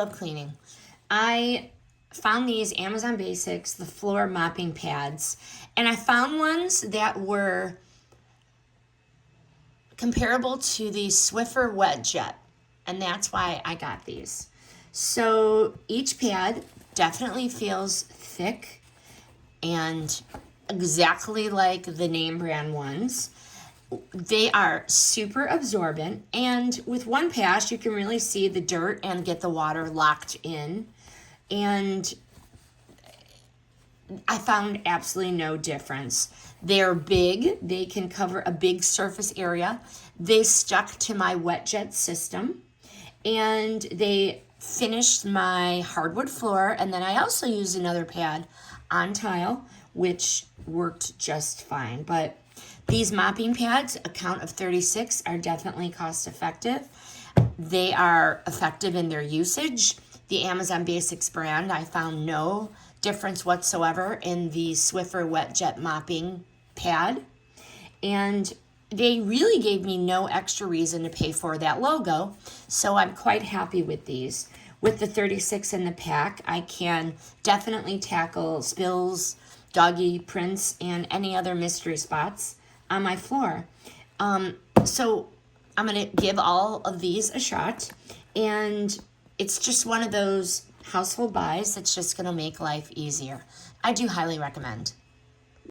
love cleaning. I found these Amazon Basics, the floor mopping pads, and I found ones that were comparable to the Swiffer WetJet, and that's why I got these. So each pad definitely feels thick and exactly like the name brand ones. They are super absorbent, and with one pass you can really see the dirt and get the water locked in, and I found absolutely no difference. They're big, they can cover a big surface area. They stuck to my WetJet system, and they finished my hardwood floor, and then I also used another pad on tile, which worked just fine. But these mopping pads, a count of 36, are definitely cost effective. They are effective in their usage. The Amazon Basics brand, I found no difference whatsoever in the Swiffer WetJet mopping pad. And they really gave me no extra reason to pay for that logo, so I'm quite happy with these. With the 36 in the pack, I can definitely tackle spills, doggy prints, and any other mystery spots on my floor. So I'm going to give all of these a shot, and it's just one of those household buys that's just going to make life easier. I do highly recommend.